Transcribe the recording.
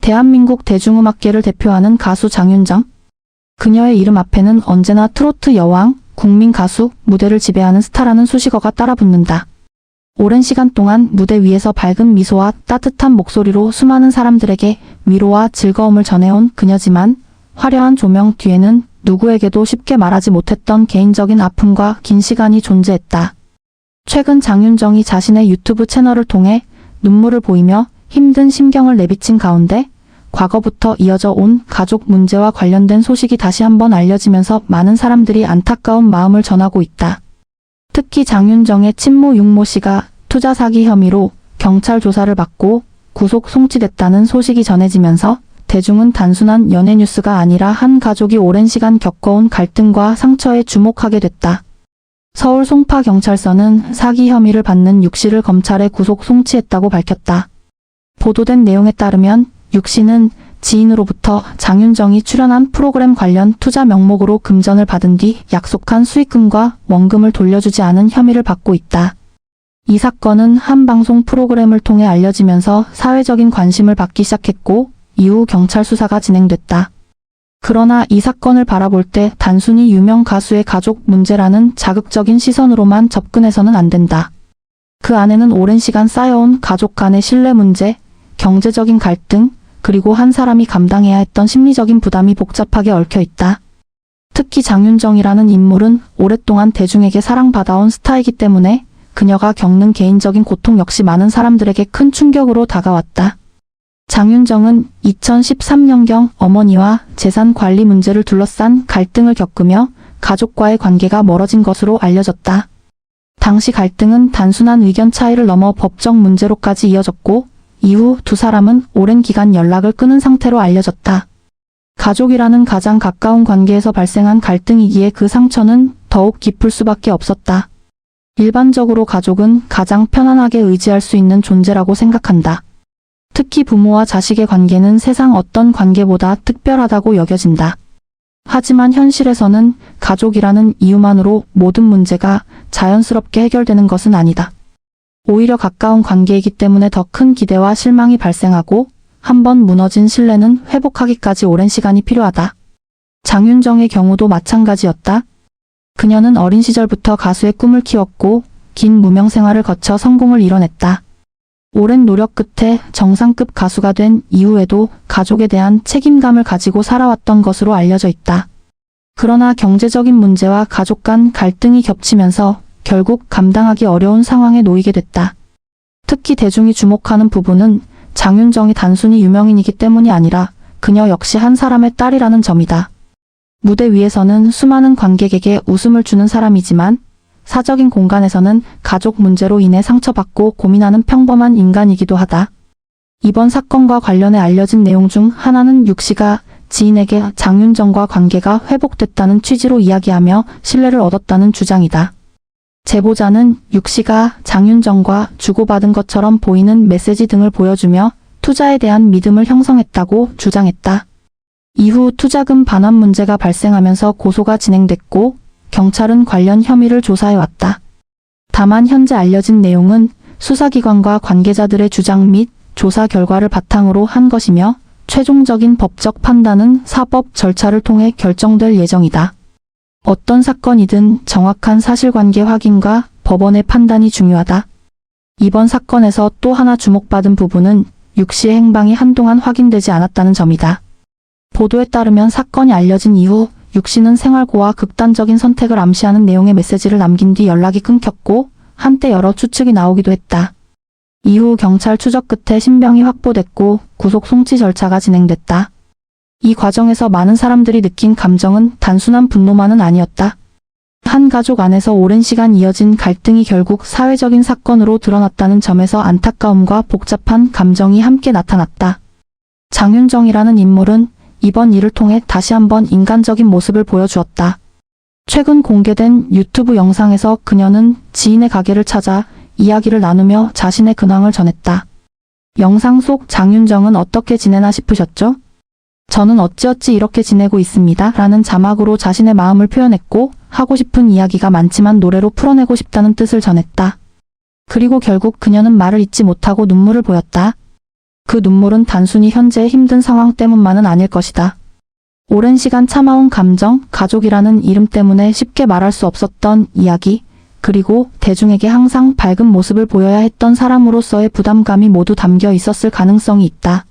대한민국 대중음악계를 대표하는 가수 장윤정. 그녀의 이름 앞에는 언제나 트로트 여왕, 국민 가수, 무대를 지배하는 스타라는 수식어가 따라붙는다. 오랜 시간 동안 무대 위에서 밝은 미소와 따뜻한 목소리로 수많은 사람들에게 위로와 즐거움을 전해온 그녀지만 화려한 조명 뒤에는 누구에게도 쉽게 말하지 못했던 개인적인 아픔과 긴 시간이 존재했다. 최근 장윤정이 자신의 유튜브 채널을 통해 눈물을 보이며 힘든 심경을 내비친 가운데 과거부터 이어져 온 가족 문제와 관련된 소식이 다시 한번 알려지면서 많은 사람들이 안타까운 마음을 전하고 있다. 특히 장윤정의 친모 육모 씨가 투자 사기 혐의로 경찰 조사를 받고 구속 송치됐다는 소식이 전해지면서 대중은 단순한 연예 뉴스가 아니라 한 가족이 오랜 시간 겪어온 갈등과 상처에 주목하게 됐다. 서울 송파경찰서는 사기 혐의를 받는 육 씨를 검찰에 구속 송치했다고 밝혔다. 보도된 내용에 따르면 육 씨는 지인으로부터 장윤정이 출연한 프로그램 관련 투자 명목으로 금전을 받은 뒤 약속한 수익금과 원금을 돌려주지 않은 혐의를 받고 있다. 이 사건은 한 방송 프로그램을 통해 알려지면서 사회적인 관심을 받기 시작했고 이후 경찰 수사가 진행됐다. 그러나 이 사건을 바라볼 때 단순히 유명 가수의 가족 문제라는 자극적인 시선으로만 접근해서는 안 된다. 그 안에는 오랜 시간 쌓여온 가족 간의 신뢰 문제, 경제적인 갈등, 그리고 한 사람이 감당해야 했던 심리적인 부담이 복잡하게 얽혀 있다. 특히 장윤정이라는 인물은 오랫동안 대중에게 사랑받아온 스타이기 때문에 그녀가 겪는 개인적인 고통 역시 많은 사람들에게 큰 충격으로 다가왔다. 장윤정은 2013년경 어머니와 재산 관리 문제를 둘러싼 갈등을 겪으며 가족과의 관계가 멀어진 것으로 알려졌다. 당시 갈등은 단순한 의견 차이를 넘어 법적 문제로까지 이어졌고 이후 두 사람은 오랜 기간 연락을 끊은 상태로 알려졌다. 가족이라는 가장 가까운 관계에서 발생한 갈등이기에 그 상처는 더욱 깊을 수밖에 없었다. 일반적으로 가족은 가장 편안하게 의지할 수 있는 존재라고 생각한다. 특히 부모와 자식의 관계는 세상 어떤 관계보다 특별하다고 여겨진다. 하지만 현실에서는 가족이라는 이유만으로 모든 문제가 자연스럽게 해결되는 것은 아니다. 오히려 가까운 관계이기 때문에 더 큰 기대와 실망이 발생하고 한번 무너진 신뢰는 회복하기까지 오랜 시간이 필요하다. 장윤정의 경우도 마찬가지였다. 그녀는 어린 시절부터 가수의 꿈을 키웠고 긴 무명 생활을 거쳐 성공을 이뤄냈다. 오랜 노력 끝에 정상급 가수가 된 이후에도 가족에 대한 책임감을 가지고 살아왔던 것으로 알려져 있다. 그러나 경제적인 문제와 가족 간 갈등이 겹치면서 결국 감당하기 어려운 상황에 놓이게 됐다. 특히 대중이 주목하는 부분은 장윤정이 단순히 유명인이기 때문이 아니라 그녀 역시 한 사람의 딸이라는 점이다. 무대 위에서는 수많은 관객에게 웃음을 주는 사람이지만 사적인 공간에서는 가족 문제로 인해 상처받고 고민하는 평범한 인간이기도 하다. 이번 사건과 관련해 알려진 내용 중 하나는 육 씨가 지인에게 장윤정과 관계가 회복됐다는 취지로 이야기하며 신뢰를 얻었다는 주장이다. 제보자는 육 씨가 장윤정과 주고받은 것처럼 보이는 메시지 등을 보여주며 투자에 대한 믿음을 형성했다고 주장했다. 이후 투자금 반환 문제가 발생하면서 고소가 진행됐고 경찰은 관련 혐의를 조사해왔다. 다만 현재 알려진 내용은 수사기관과 관계자들의 주장 및 조사 결과를 바탕으로 한 것이며 최종적인 법적 판단은 사법 절차를 통해 결정될 예정이다. 어떤 사건이든 정확한 사실관계 확인과 법원의 판단이 중요하다. 이번 사건에서 또 하나 주목받은 부분은 육 씨의 행방이 한동안 확인되지 않았다는 점이다. 보도에 따르면 사건이 알려진 이후 육 씨는 생활고와 극단적인 선택을 암시하는 내용의 메시지를 남긴 뒤 연락이 끊겼고 한때 여러 추측이 나오기도 했다. 이후 경찰 추적 끝에 신병이 확보됐고 구속 송치 절차가 진행됐다. 이 과정에서 많은 사람들이 느낀 감정은 단순한 분노만은 아니었다. 한 가족 안에서 오랜 시간 이어진 갈등이 결국 사회적인 사건으로 드러났다는 점에서 안타까움과 복잡한 감정이 함께 나타났다. 장윤정이라는 인물은 이번 일을 통해 다시 한번 인간적인 모습을 보여주었다. 최근 공개된 유튜브 영상에서 그녀는 지인의 가게를 찾아 이야기를 나누며 자신의 근황을 전했다. 영상 속 장윤정은 어떻게 지내나 싶으셨죠? 저는 어찌어찌 이렇게 지내고 있습니다. 라는 자막으로 자신의 마음을 표현했고 하고 싶은 이야기가 많지만 노래로 풀어내고 싶다는 뜻을 전했다. 그리고 결국 그녀는 말을 잇지 못하고 눈물을 보였다. 그 눈물은 단순히 현재의 힘든 상황 때문만은 아닐 것이다. 오랜 시간 참아온 감정, 가족이라는 이름 때문에 쉽게 말할 수 없었던 이야기, 그리고 대중에게 항상 밝은 모습을 보여야 했던 사람으로서의 부담감이 모두 담겨 있었을 가능성이 있다.